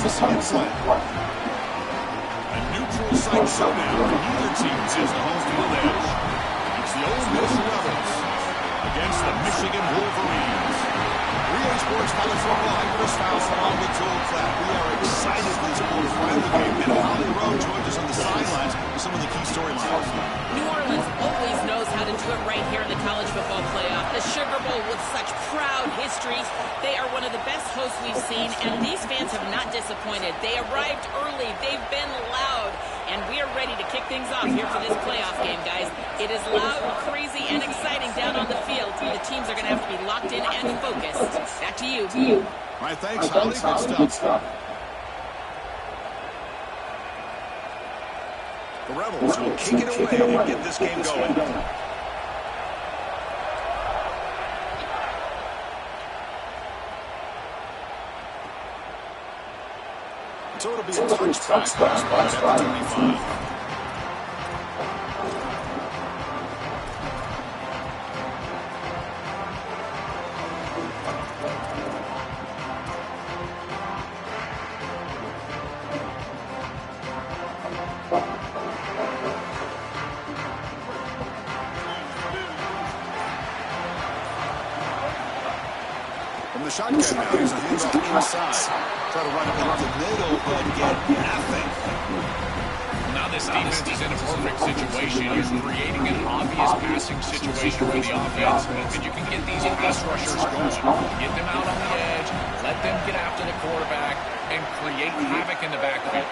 missing in play. A neutral site showdown. Neither team has the home field edge. It's the Ole Miss Rebels against the Michigan Wolverines. 3A Sports College Football. I'm Chris Fowles along with Joel Klatt. We are excited for this quarterfinal game. And Holly Rowe joins us on the sidelines with some of the key storylines. New Orleans always knows how to do it right here in the college football playoff. The Sugar Bowl with such proud history. They are one of the best hosts we've seen, and these fans have not disappointed. They arrived early. They've been loud, and we are ready to kick things off here for this playoff game, guys. It is loud, crazy, and exciting down on the field. The teams are going to have to be locked in and focused. Back to you. All right, thanks, Holly. Good stuff. The Rebels will kick it away and get this game going. So it'll be a touchback at the 25. The shotgun now, here's a handoff inside. Try to run it up the middle, but get nothing. Now this defense is in a perfect situation. You're creating an obvious passing situation for the offense, and you can get these pass rushers going. Get them out on the edge, let them get after the quarterback, and create havoc in the backfield.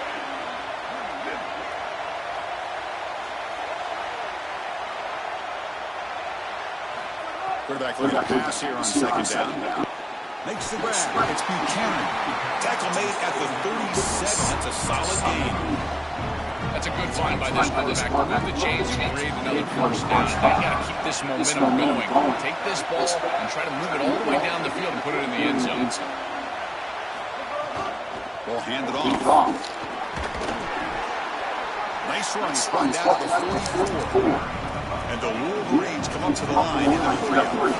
Quarterback looking to pass here on second down. Makes the grab. It's Buchanan. Tackle made at the 37. That's a solid gain. That's a good find by this quarterback. Move the chains and create another first down. They got to keep this momentum going. Take this ball and try to move it all the way down the field and put it in the end zone. Ball handed off. Nice run. He's brought down to the 44. And the Wolverines come up to the line in the 40.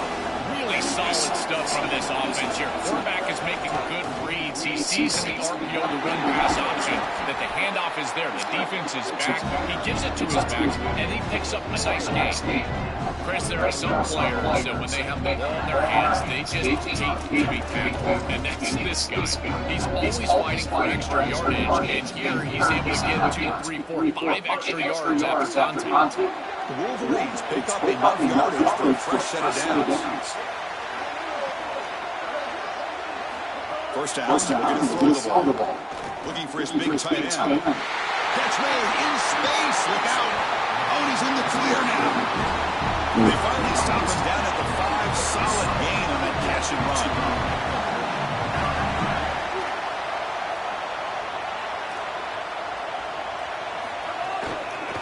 Really solid stuff from this offense here. Quarterback is making good reads. He sees in the RPO the run pass option that the handoff is there. The defense is back. He gives it to his backs, and he picks up a nice gain. Chris, there are some players that when they have the ball in their hands, they just hate to be tackled. And that's this guy. He's always fighting for extra yardage, and here he's able to get 2, 3, 4, 5 extra yards after contact. The Wolverines pick up enough yardage for a fresh set of downs. First down, looking to throw the ball. Looking for his big tight end. Catch made in space. Look out. Oh, he's in the clear now. They finally stop him down at the 5. Solid gain on that catch and run.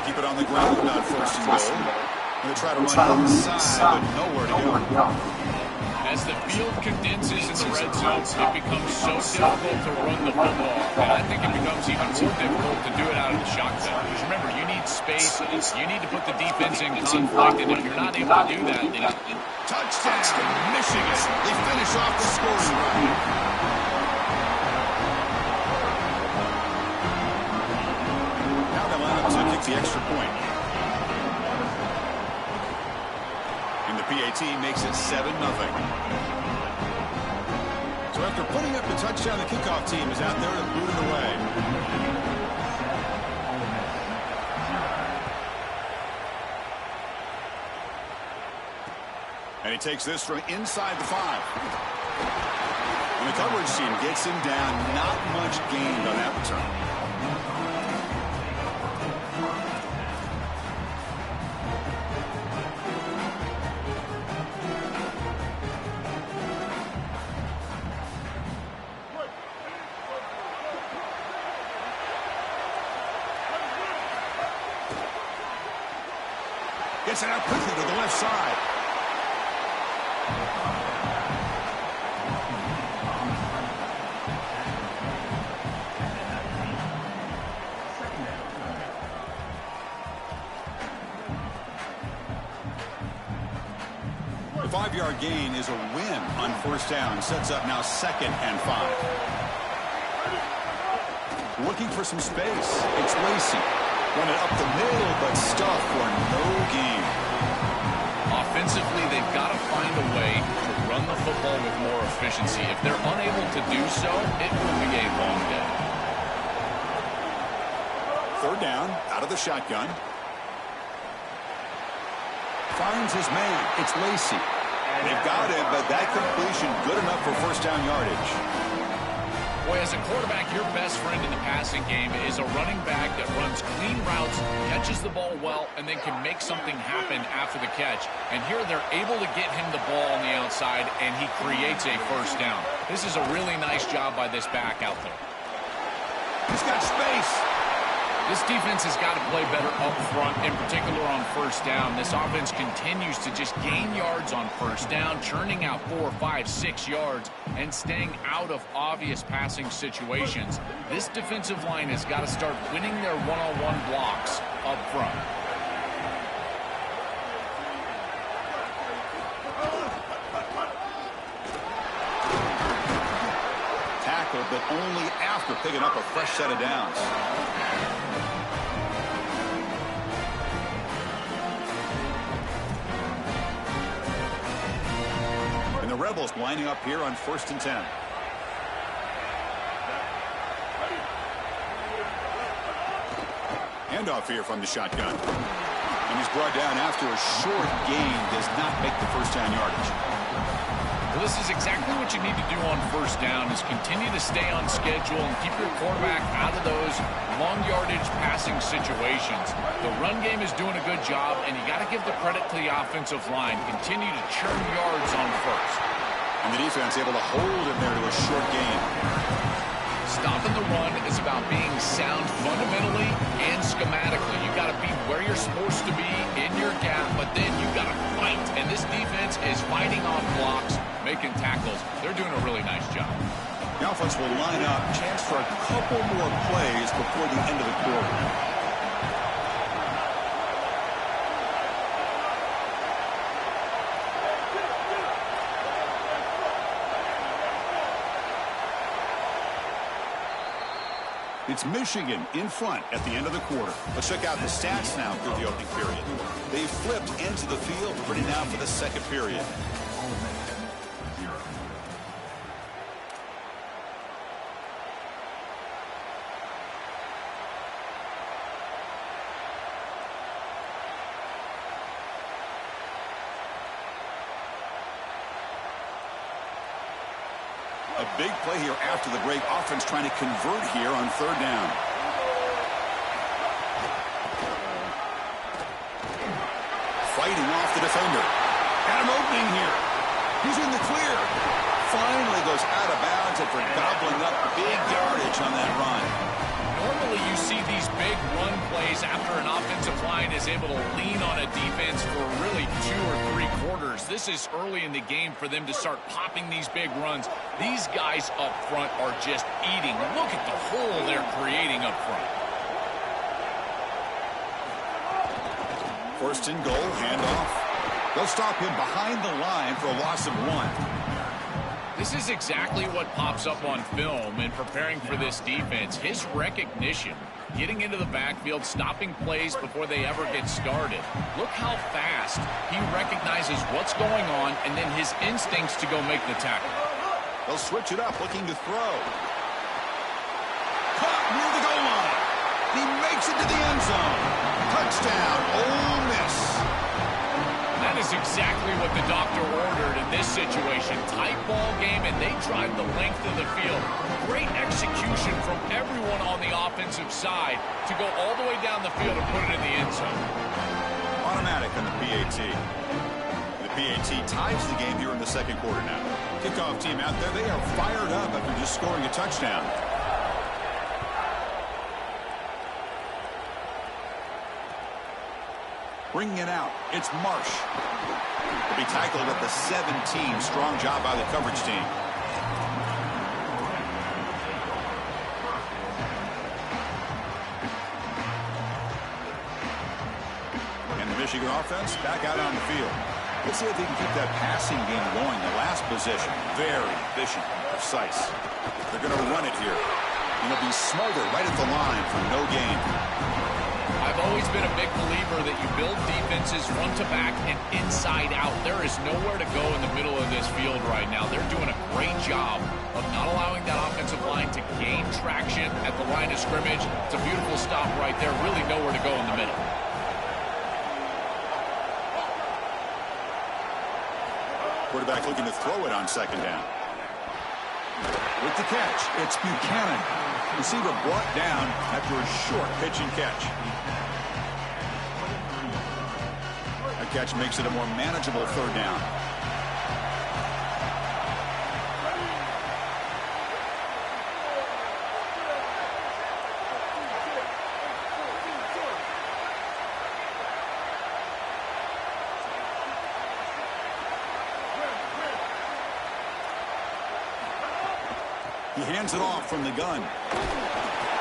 Keep it on the ground, not first and goal. Going to try to run inside, but nowhere to go. As the field condenses in the red zone, it becomes so difficult to run the football. And I think it becomes even more difficult to do it out of the shotgun. Because remember, you need space. You need to put the defense in conflict. And if you're not able to do that, then... Touchdown, Michigan. They finish off the scoring run. Now they line up to kick the extra point. And the PAT makes it 7-0. So after putting up the touchdown, the kickoff team is out there to boot it away. And he takes this from inside the 5. And the coverage team gets him down. Not much gained on that return. Gets it out quickly to the left side. The 5-yard gain is a win on first down. Sets up now 2nd and 5. Looking for some space. It's Lacy. Run it up the middle, but stuffed for no gain. Offensively, they've got to find a way to run the football with more efficiency. If they're unable to do so, it will be a long day. Third down, out of the shotgun. Finds his man. It's Lacy. They've got it, but that completion good enough for first down yardage. Boy, as a quarterback, your best friend in the passing game is a running back that runs clean routes, catches the ball well, and then can make something happen after the catch. And here they're able to get him the ball on the outside, and he creates a first down. This is a really nice job by this back out there. He's got space. This defense has got to play better up front, in particular on first down. This offense continues to just gain yards on first down, churning out 4, 5, 6 yards, and staying out of obvious passing situations. This defensive line has got to start winning their one-on-one blocks up front. Tackle, but only after picking up a fresh set of downs. The Rebels lining up here on 1st and 10. Handoff here from the shotgun. And he's brought down after a short gain. Does not make the first down yardage. Well, this is exactly what you need to do on first down, is continue to stay on schedule and keep your quarterback out of those long yardage passing situations. The run game is doing a good job, and you got to give the credit to the offensive line. Continue to churn yards on first. And the defense able to hold him there to a short gain. Stopping the run is about being sound fundamentally and schematically. You got to be where you're supposed to be in your gap, but then you got to fight. And this defense is fighting off blocks, making tackles. They're doing a really nice job. The offense will line up. Chance for a couple more plays before the end of the quarter. It's Michigan in front at the end of the quarter. Let's check out the stats now through the opening period. They flipped into the field, ready now for the second period. A big play here after the break. Offense trying to convert here on third down. Fighting off the defender. Got an opening here. He's in the clear. Finally goes out of bounds after gobbling up big yardage on that run. Normally you see these big run plays after an offensive line is able to lean on a defense for really 2 or 3 quarters. This is early in the game for them to start popping these big runs. These guys up front are just eating. Look at the hole they're creating up front. First and goal, handoff. They'll stop him behind the line for a loss of 1. This is exactly what pops up on film in preparing for this defense. His recognition, getting into the backfield, stopping plays before they ever get started. Look how fast he recognizes what's going on and then his instincts to go make the tackle. They'll switch it up, looking to throw. Caught near the goal line. He makes it to the end zone. Touchdown, Ole Miss. That is exactly what the doctor ordered in this situation. Tight ball game, and they drive the length of the field. Great execution from everyone on the offensive side to go all the way down the field and put it in the end zone. Automatic on the PAT. The PAT ties the game here in the second quarter now. Kickoff team out there, they are fired up after just scoring a touchdown. Bringing it out, it's Marsh. He'll be tackled at the 17. Strong job by the coverage team. And the Michigan offense back out on the field. Let's see if they can keep that passing game going. The last possession, very efficient and precise. They're going to run it here. And he'll be smothered right at the line for no gain. I've always been a big believer that you build defenses front to back and inside out. There is nowhere to go in the middle of this field right now. They're doing a great job of not allowing that offensive line to gain traction at the line of scrimmage. It's a beautiful stop right there. Really nowhere to go in the middle. Quarterback looking to throw it on second down. With the catch, it's Buchanan. Receiver brought down after a short pitch and catch. That catch makes it a more manageable third down. He hands it off from the gun.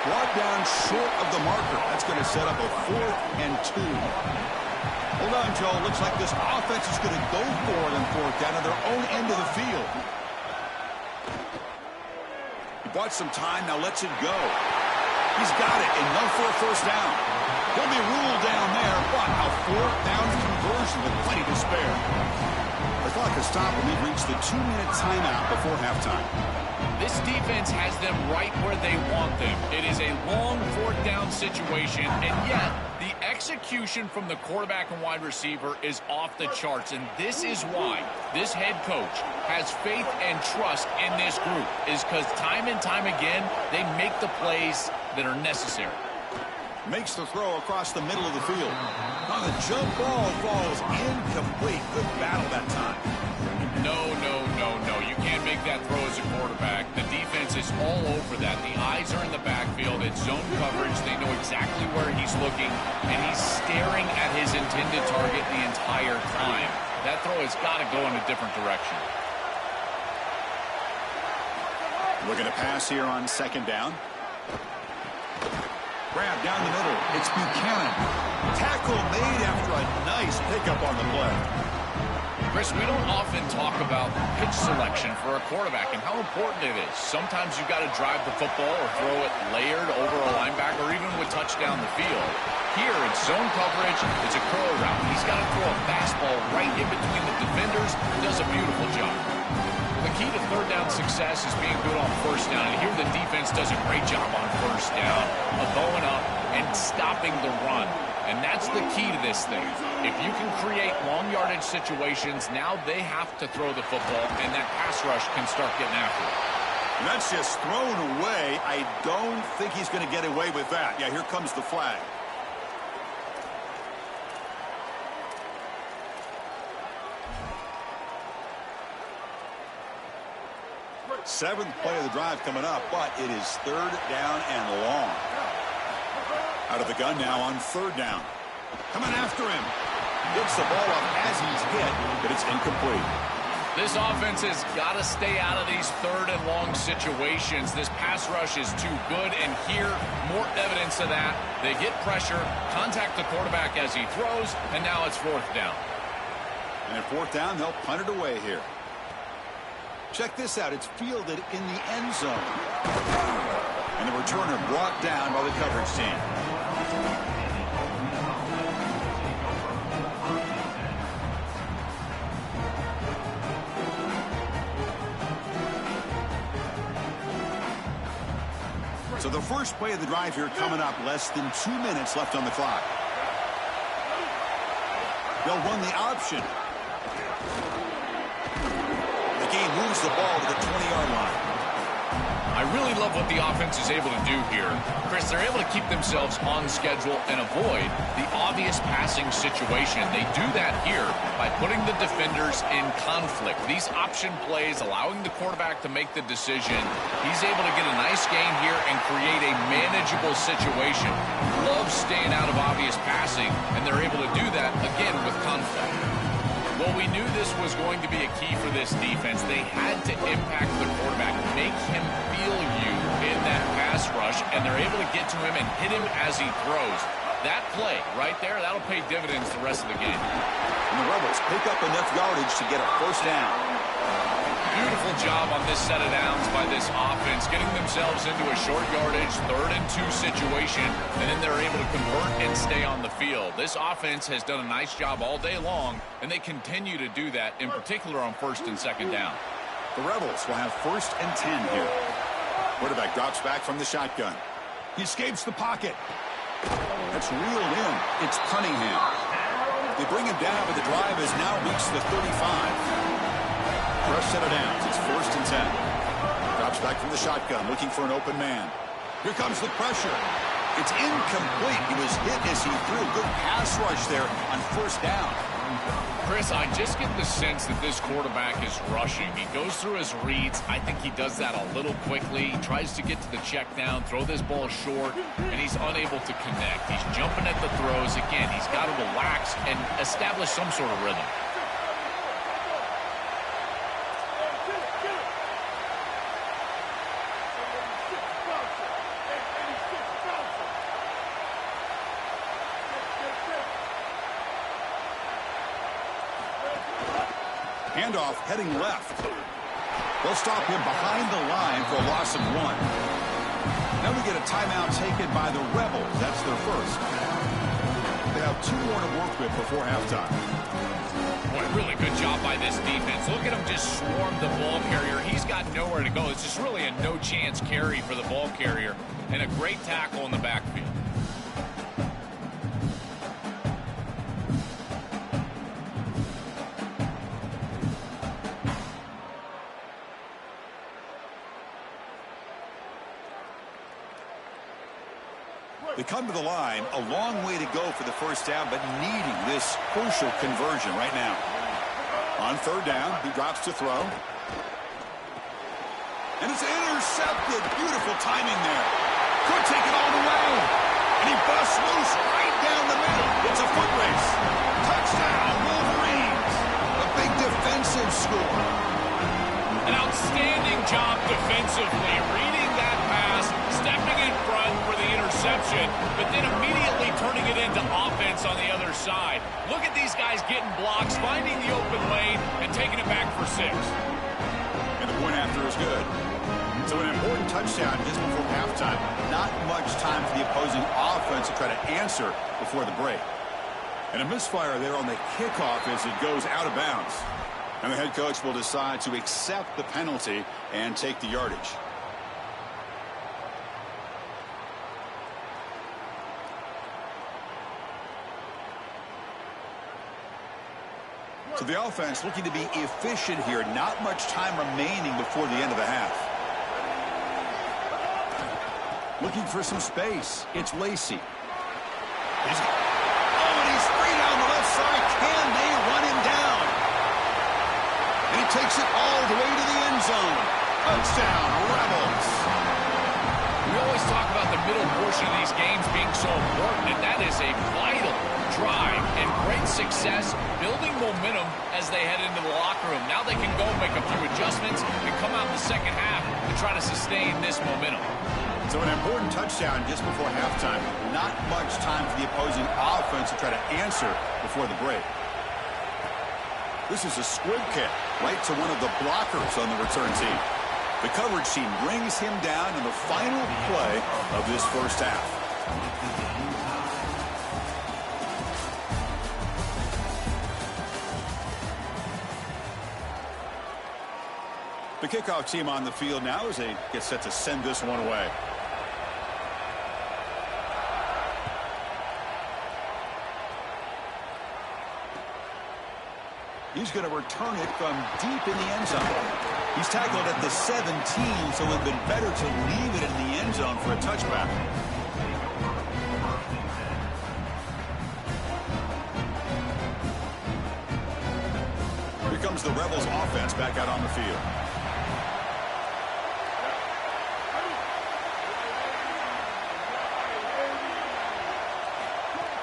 Brought down short of the marker. That's going to set up a 4th and 2. Hold on, Joe. Looks like this offense is going to go for it on 4th down at their own end of the field. He bought some time. Now lets it go. He's got it. Enough for a first down. He'll be ruled down there, but a 4th down conversion with plenty to spare. The clock has stopped when we've reached the 2-minute timeout before halftime. This defense has them right where they want them. It is a long 4th down situation, and yet the execution from the quarterback and wide receiver is off the charts, and this is why this head coach has faith and trust in this group, is because time and time again, they make the plays that are necessary. Makes the throw across the middle of the field. On the jump ball falls incomplete. Good battle that time. No. You can't make that throw as a quarterback. The defense is all over that. The eyes are in the backfield. It's zone coverage. They know exactly where he's looking, and he's staring at his intended target the entire time. That throw has got to go in a different direction. Looking to pass here on second down. Grab down the middle. It's Buchanan. Tackle made after a nice pickup on the play. Chris, we don't often talk about pitch selection for a quarterback and how important it is. Sometimes you've got to drive the football or throw it layered over a linebacker or even with touchdown the field. Here, it's zone coverage. It's a curl route. He's got to throw a fastball right in between the defenders. He does a beautiful job. The key to third down success is being good on first down. And here the defense does a great job on first down of going up and stopping the run. And that's the key to this thing. If you can create long yardage situations, now they have to throw the football, and that pass rush can start getting after it. And that's just thrown away. I don't think he's going to get away with that. Yeah, here comes the flag. Seventh play of the drive coming up, but it is third down and long. Out of the gun now on third down. Coming after him. Gets the ball up as he's hit, but it's incomplete. This offense has got to stay out of these third and long situations. This pass rush is too good, and here, more evidence of that. They get pressure, contact the quarterback as he throws, and now it's fourth down. And at fourth down, they'll punt it away here. Check this out. It's fielded in the end zone. And the returner brought down by the coverage team. So the first play of the drive here coming up. Less than 2 minutes left on the clock. They'll run the option. The game moves the ball to the 20-yard line. I really love what the offense is able to do here. Chris, they're able to keep themselves on schedule and avoid the obvious passing situation. They do that here by putting the defenders in conflict. These option plays, allowing the quarterback to make the decision. He's able to get a nice gain here and create a manageable situation. Loves staying out of obvious passing, and they're able to do that, again, with conflict. Well, we knew this was going to be a key for this defense. They had to impact the quarterback, make him feel you in that pass rush, and they're able to get to him and hit him as he throws. That play right there, that'll pay dividends the rest of the game. And the Rebels pick up enough yardage to get a first down. Beautiful Beautiful job on this set of downs by this offense, getting themselves into a short yardage, 3rd and 2 situation, and then they're able to convert and stay on the field. This offense has done a nice job all day long, and they continue to do that, in particular on 1st and 2nd down. The Rebels will have 1st and 10 here. Quarterback drops back from the shotgun. He escapes the pocket. That's reeled in. It's Cunningham. They bring him down, but the drive has now reached the 35. Fresh set of downs. It's 1st and 10. Drops back from the shotgun, looking for an open man. Here comes the pressure. It's incomplete. He was hit as he threw a good pass rush there on 1st down. Chris, I just get the sense that this quarterback is rushing. He goes through his reads. I think he does that a little quickly. He tries to get to the check down, throw this ball short, and he's unable to connect. He's jumping at the throws. Again, he's got to relax and establish some sort of rhythm. Handoff heading left. They'll stop him behind the line for a loss of 1. Now we get a timeout taken by the Rebels. That's their first. They have 2 more to work with before halftime. Boy, really good job by this defense. Look at him just swarm the ball carrier. He's got nowhere to go. It's just really a no-chance carry for the ball carrier, and a great tackle in the backfield. They come to the line, a long way to go for the 1st down, but needing this crucial conversion right now. On 3rd down, he drops to throw. And it's intercepted. Beautiful timing there. Could take it all the way. And he busts loose right down the middle. It's a foot race. Touchdown, Wolverines. A big defensive score. An outstanding job defensively, reading that pass, stepping in front for the interception, but then immediately turning it into offense on the other side. Look at these guys getting blocks, finding the open lane, and taking it back for 6. And the point after is good. So an important touchdown just before halftime. Not much time for the opposing offense to try to answer before the break. And a misfire there on the kickoff as it goes out of bounds. And the head coach will decide to accept the penalty and take the yardage. So the offense looking to be efficient here. Not much time remaining before the end of the half. Looking for some space. It's Lacy. And he's free down the left side. Can they run him down? And he takes it all the way to the end zone. Touchdown, Rebels. We always talk about the middle portion of these games being so important, and that is a vital drive and great success, building momentum as they head into the locker room. Now they can go make a few adjustments and come out in the second half to try to sustain this momentum. So an important touchdown just before halftime. Not much time for the opposing offense to try to answer before the break. This is a squib kick right to one of the blockers on the return team. The coverage team brings him down in the final play of this 1st half. The kickoff team on the field now as they get set to send this one away. He's going to return it from deep in the end zone. He's tackled at the 17, so it would have been better to leave it in the end zone for a touchback. Here comes the Rebels offense back out on the field.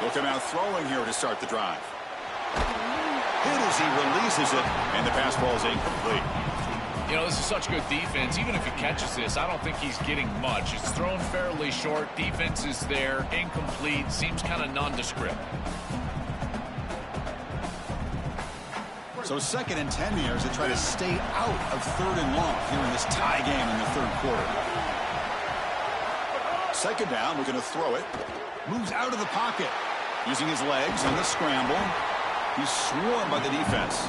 They'll come out throwing here to start the drive. Hit as he releases it, and the pass ball is incomplete. You know, this is such good defense. Even if he catches this, I don't think he's getting much. It's thrown fairly short. Defense is there. Incomplete. Seems kind of nondescript. So 2nd and 10 here as they try to stay out of 3rd and long here in this tie game in the 3rd quarter. 2nd down, we're going to throw it. Moves out of the pocket. Using his legs on the scramble. He's swarmed by the defense.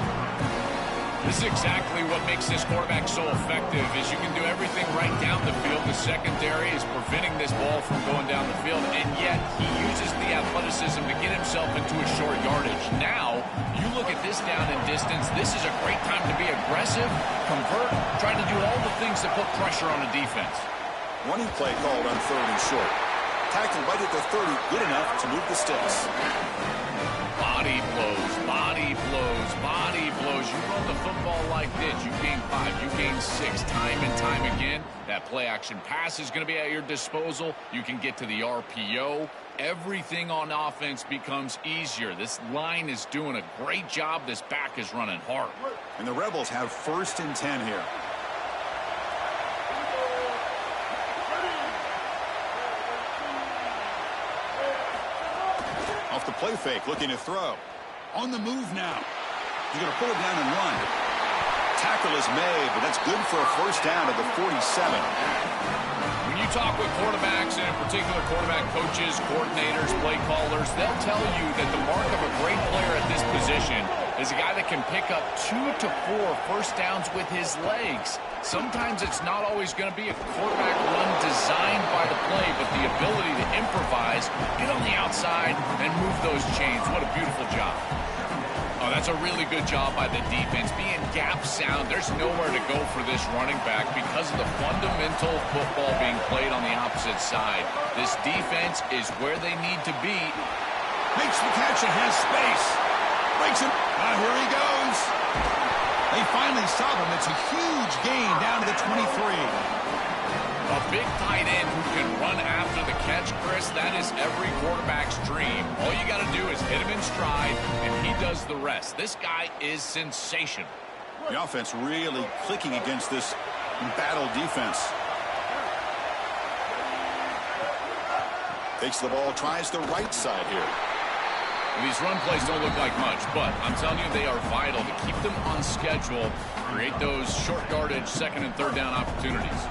This is exactly what makes this quarterback so effective is you can do everything right down the field. The secondary is preventing this ball from going down the field, and yet he uses the athleticism to get himself into a short yardage. Now, you look at this down and distance, this is a great time to be aggressive, convert, try to do all the things that put pressure on the defense. Running play called on 3rd and short. Tackled right at the 30, good enough to move the sticks. Body blows, body blows, body blows. You run the football like this, you gain 5, you gain 6, time and time again. That play action pass is going to be at your disposal. You can get to the RPO. Everything on offense becomes easier. This line is doing a great job. This back is running hard. And the Rebels have 1st and 10 here. Off the play fake, looking to throw. On the move now. He's going to pull it down and run. Tackle is made, but that's good for a 1st down at the 47. When you talk with quarterbacks, and in particular quarterback coaches, coordinators, play callers, they'll tell you that the mark of a great player at this position is a guy that can pick up 2 to 4 1st downs with his legs. Sometimes it's not always going to be a quarterback run designed by the play, but the ability to improvise, get on the outside, and move those chains. What a beautiful job. Oh, that's a really good job by the defense. Being gap sound, there's nowhere to go for this running back because of the fundamental football being played on the opposite side. This defense is where they need to be. Makes the catch and has space. Breaks him. Here he goes. They finally stop him. It's a huge gain down to the 23. A big tight end who can run after the catch, Chris, that is every quarterback's dream. All you got to do is hit him in stride, and he does the rest. This guy is sensational. The offense really clicking against this battle defense. Takes the ball, tries the right side here. These run plays don't look like much, but I'm telling you they are vital to keep them on schedule, create those short yardage 2nd and 3rd down opportunities.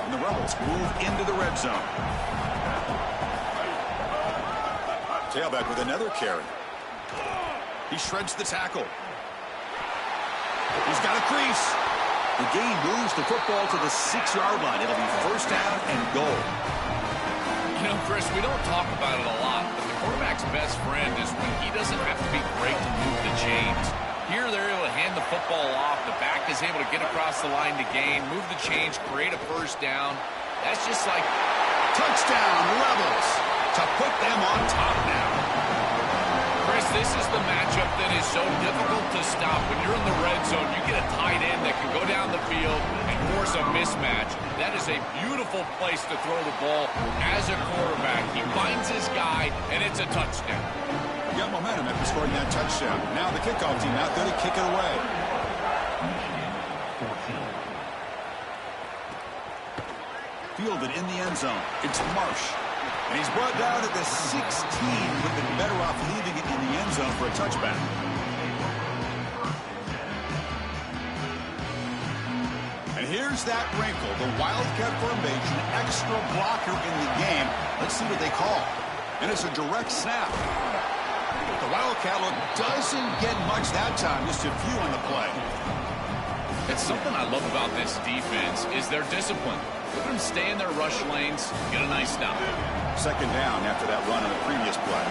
And the Rebels move into the red zone. Tailback with another carry. He shreds the tackle. He's got a crease. The gain moves the football to the 6-yard line. It'll be 1st down and goal. You know, Chris, we don't talk about it a lot, but the quarterback's best friend is when he doesn't have to be great to move the chains. Here they're able to hand the football off. The back is able to get across the line to gain, move the chains, create a 1st down. That's just like touchdown Rebels to put them on top now. Chris, this is the matchup that is so difficult to stop. When you're in the red zone, you get a tight end that can go down the field and force a mismatch. That is a beautiful place to throw the ball as a quarterback. He finds his guy, and it's a touchdown. Got momentum after scoring that touchdown. Now the kickoff team out there to kick it away. Fielded in the end zone. It's Marsh. And he's brought down at the 16. Would have been better off leaving it in the end zone for a touchback. And here's that wrinkle. The Wildcat formation, extra blocker in the game. Let's see what they call. And it's a direct snap. The Wildcat look doesn't get much that time, just a few on the play. It's something I love about this defense is their discipline. Let them stay in their rush lanes, get a nice stop. 2nd down after that run on the previous play.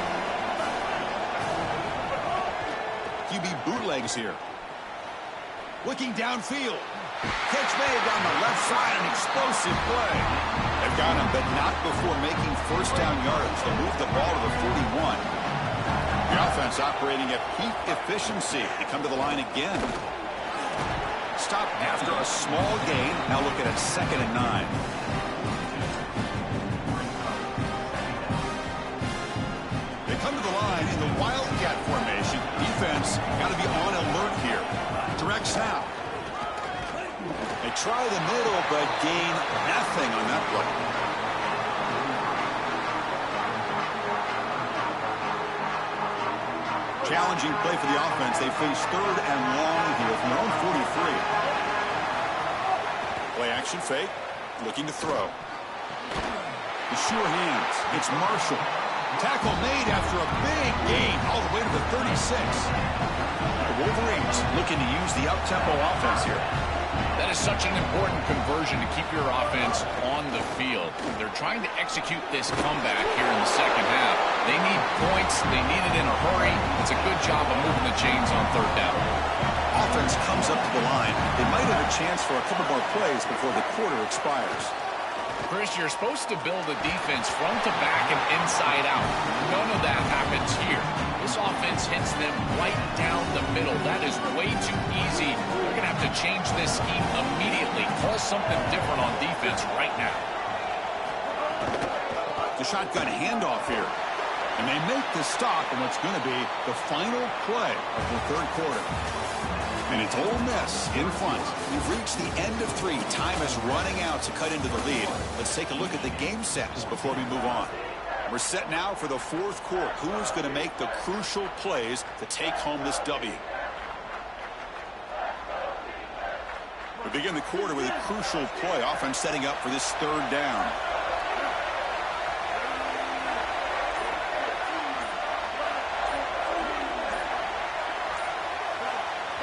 QB bootlegs here. Looking downfield. Catch made down the left side, an explosive play. They've got him, but not before making 1st down yards. They'll move the ball to the 41. The offense operating at peak efficiency. They come to the line again. Stop after a small gain. Now looking at 2nd and 9. They come to the line in the Wildcat formation. Defense got to be on alert here. Direct snap. They try the middle, but gain nothing on that play. Challenging play for the offense. They face 3rd and long here from their own 43. Play action fake. Looking to throw. The sure hands. It's Marshall. Tackle made after a big gain all the way to the 36. The Wolverines looking to use the up-tempo offense here. That is such an important conversion to keep your offense on the field. They're trying to execute this comeback here in the second half. They need points. They need it in a hurry. It's a good job of moving the chains on 3rd down. Offense comes up to the line. They might have a chance for a couple more plays before the quarter expires. Chris, you're supposed to build a defense front to back and inside out. None of that happens here. This offense hits them right down the middle. That is way too easy. They're going to have to change this scheme immediately. Call something different on defense right now. The shotgun handoff here. And they make the stop in what's going to be the final play of the 3rd quarter. And it's Ole Miss in front. We've reached the end of 3. Time is running out to cut into the lead. Let's take a look at the game sets before we move on. We're set now for the 4th quarter. Who is going to make the crucial plays to take home this W? We begin the quarter with a crucial play. Offense setting up for this 3rd down.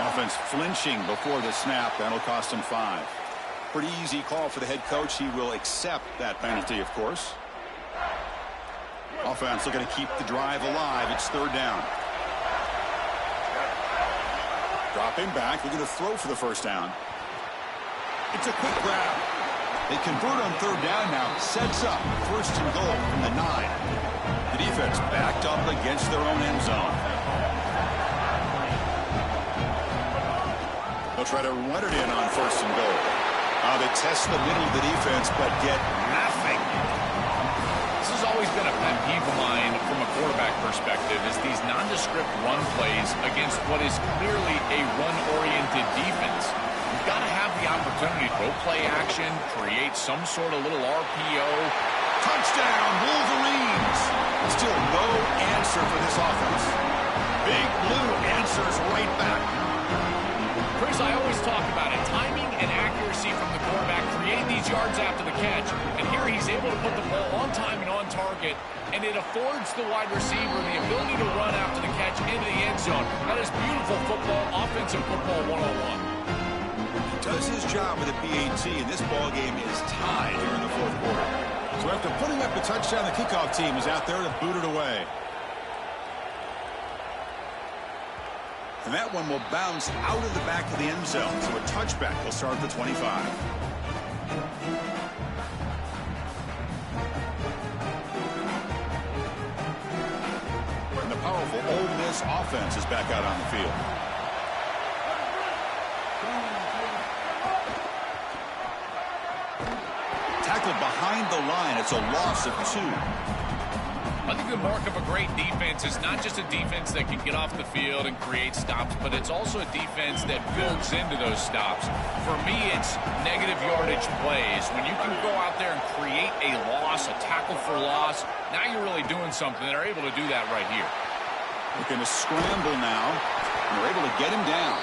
Offense flinching before the snap. That'll cost him 5. Pretty easy call for the head coach. He will accept that penalty, of course. Offense looking to keep the drive alive. It's 3rd down. Dropping back. Looking to throw for the 1st down. It's a quick grab. They convert on 3rd down now. Sets up 1st and goal from the 9. The defense backed up against their own end zone. They'll try to run it in on 1st and goal. They test the middle of the defense, but get nothing. This has always been a pet peeve of mine from a quarterback perspective, is these nondescript run plays against what is clearly a run-oriented defense. You've got to have the opportunity to go play action, create some sort of little RPO. Touchdown, Wolverines! Still no answer for this offense. Big Blue answers right back. Chris, I always talk about it. Timing and accuracy from the quarterback create these yards after the catch. And here he's able to put the ball on time and on target. And it affords the wide receiver the ability to run after the catch into the end zone. That is beautiful football, offensive football 101. He does his job with a PAT, and this ball game is tied here in the 4th quarter. So after putting up a touchdown, the kickoff team is out there to boot it away. And that one will bounce out of the back of the end zone. So a touchback will start at the 25. And the powerful Ole Miss offense is back out on the field. Tackled behind the line. It's a loss of 2. I think the mark of a great defense is not just a defense that can get off the field and create stops, but it's also a defense that builds into those stops. For me, it's negative yardage plays. When you can go out there and create a loss, a tackle for loss, now you're really doing something. They're able to do that right here. Looking to scramble now, and they're able to get him down.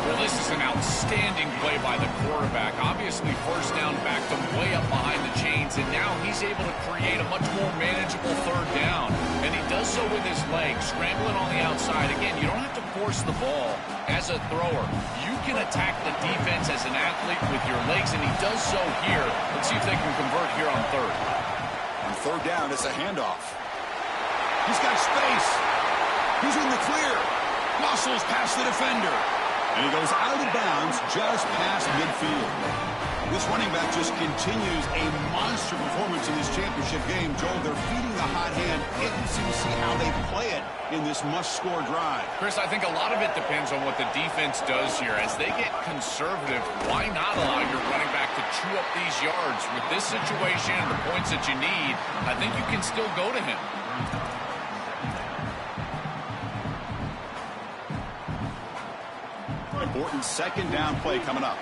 Well, this is an outstanding play by the quarterback. Obviously, 1st down backed him way up behind the chains, and now he's able to create a much more manageable 3rd down. And he does so with his legs, scrambling on the outside. Again, you don't have to force the ball as a thrower. You can attack the defense as an athlete with your legs, and he does so here. Let's see if they can convert here on 3rd. On 3rd down, it's a handoff. He's got space. He's in the clear. Muscles past the defender. And he goes out of bounds just past midfield. This running back just continues a monster performance in this championship game. Joel, they're feeding the hot hand. Interesting to see how they play it in this must-score drive. Chris, I think a lot of it depends on what the defense does here. As they get conservative, why not allow your running back to chew up these yards? With this situation and the points that you need, I think you can still go to him. Important 2nd down play coming up.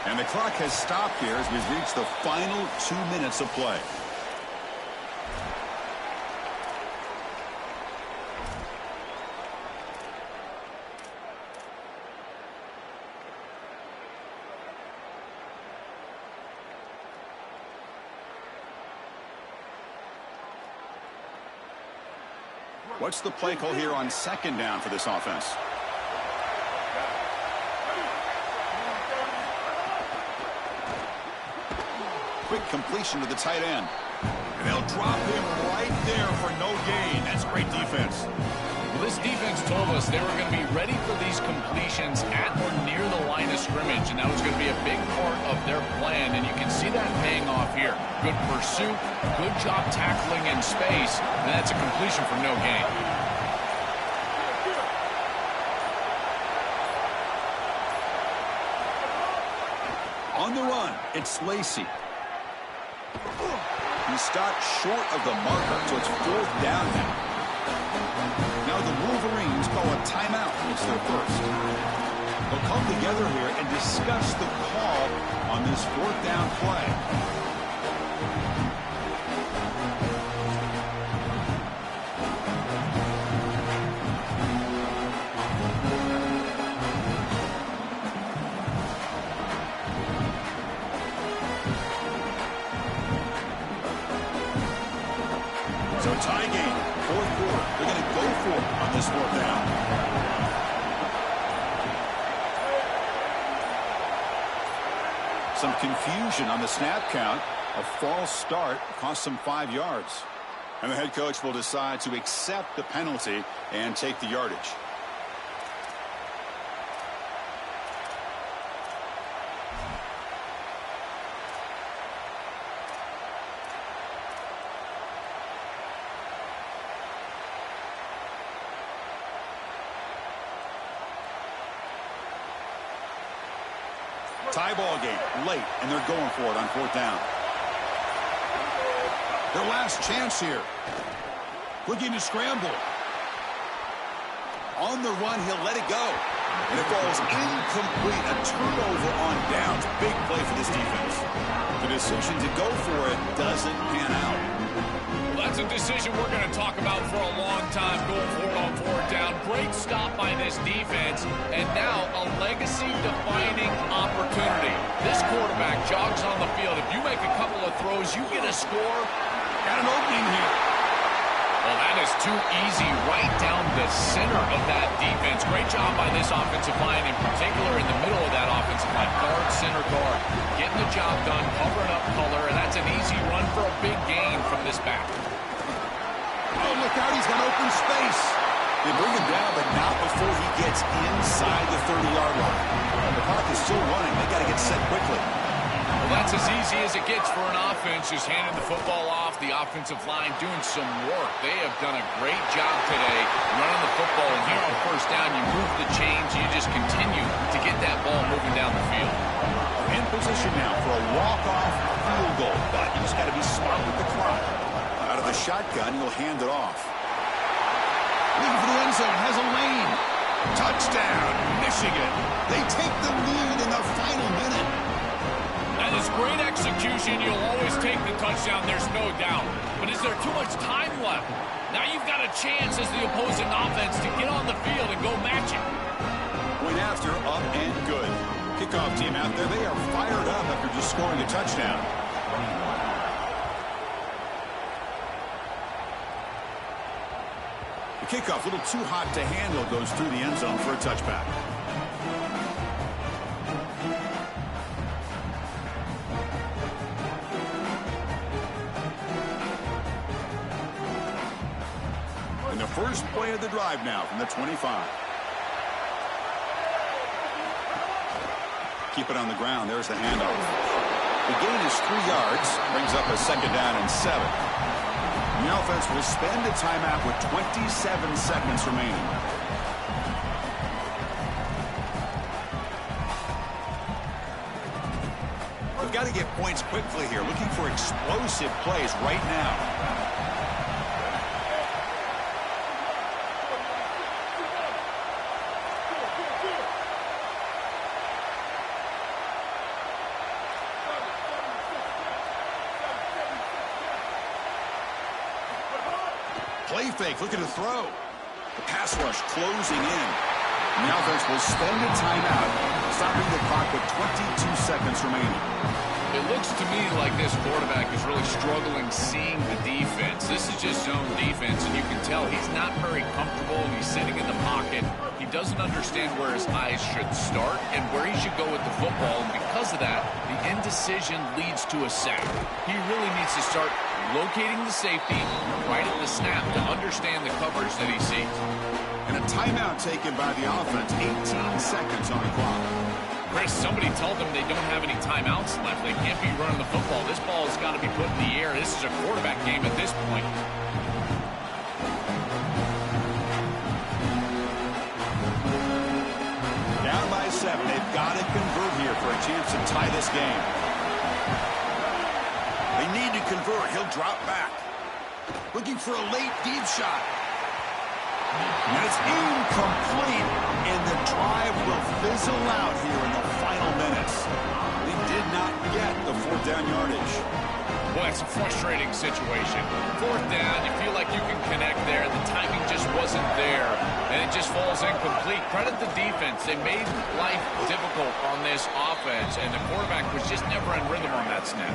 And the clock has stopped here as we've reached the final 2 minutes of play. What's the play call here on second down for this offense? Quick completion to the tight end. And they'll drop him right there for no gain. That's great defense. Well, this defense told us they were going to be ready for these completions at or near the line of scrimmage, and that was going to be a big part of their plan, and you can see that paying off here. Good pursuit, good job tackling in space, and that's a completion for no gain. On the run, it's Lacy. He stopped short of the marker, so it's 4th down now. Now the Wolverines call a timeout. It's their first. They'll come together here and discuss the call on this 4th down play. So tie game, 4th quarter. They're going to go for it on this 4th down. Some confusion on the snap count. A false start cost them 5 yards. And the head coach will decide to accept the penalty and take the yardage. Tie ball game late, and they're going for it on 4th down. Their last chance here. Looking to scramble. On the run, he'll let it go. And it falls incomplete. A turnover on downs. Big play for this defense. The decision to go for it doesn't pan out. Well, that's a decision we're going to talk about for a long time, going for it on 4th down. Great stop by this defense, and now a legacy-defining opportunity. This quarterback jogs on the field. If you make a couple of throws, you get a score. Got an opening here. Well, that is too easy right down the center of that defense. Great job by this offensive line, in particular in the middle of that offensive line. Guard, center guard. Getting the job done, covering up color, and that's an easy run for a big gain from this back. Oh, look out, he's got open space. They bring him down, but not before he gets inside the 30-yard line. The clock is still running. They got to get set quickly. Well, that's as easy as it gets for an offense, just handing the football off. The offensive line doing some work. They have done a great job today running the football. And here on 1st down, you move the chains. You just continue to get that ball moving down the field. In position now for a walk-off field goal, but you just got to be smart with the clock. Out of the shotgun, he'll hand it off. Looking for the end zone, has a lane. Touchdown, Michigan. They take the lead in the final minute. That is great execution. You'll always take the touchdown, there's no doubt. But is there too much time left? Now you've got a chance as the opposing offense to get on the field and go match it. Point after, up and good. Kickoff team out there, they are fired up after just scoring a touchdown. The kickoff, a little too hot to handle, goes through the end zone for a touchback. And the first play of the drive now from the 25. Keep it on the ground. There's the handoff. The gain is 3 yards. Brings up a 2nd down and 7. The offense will spend a timeout with 27 seconds remaining. We've got to get points quickly here. Looking for explosive plays right now. Play fake, looking to throw. The pass rush closing in. And the offense will spend a timeout, stopping the clock with 22 seconds remaining. It looks to me like this quarterback is really struggling seeing the defense. This is just zone defense, and you can tell he's not very comfortable. He's sitting in the pocket. He doesn't understand where his eyes should start and where he should go with the football, and because of that, the indecision leads to a sack. He really needs to start locating the safety right at the snap to understand the coverage that he sees. And a timeout taken by the offense, 18 seconds on the clock. Chris, somebody told them they don't have any timeouts left. They can't be running the football. This ball has got to be put in the air. This is a quarterback game at this point. Down by 7. They've got to convert here for a chance to tie this game. They need to convert. He'll drop back. Looking for a late deep shot. And it's incomplete, and the drive will fizzle out here in the final minutes. They did not get the 4th down yardage. Boy, it's a frustrating situation. 4th down, you feel like you can connect there. The timing just wasn't there, and it just falls incomplete. Credit the defense. They made life difficult on this offense, and the quarterback was just never in rhythm on that snap.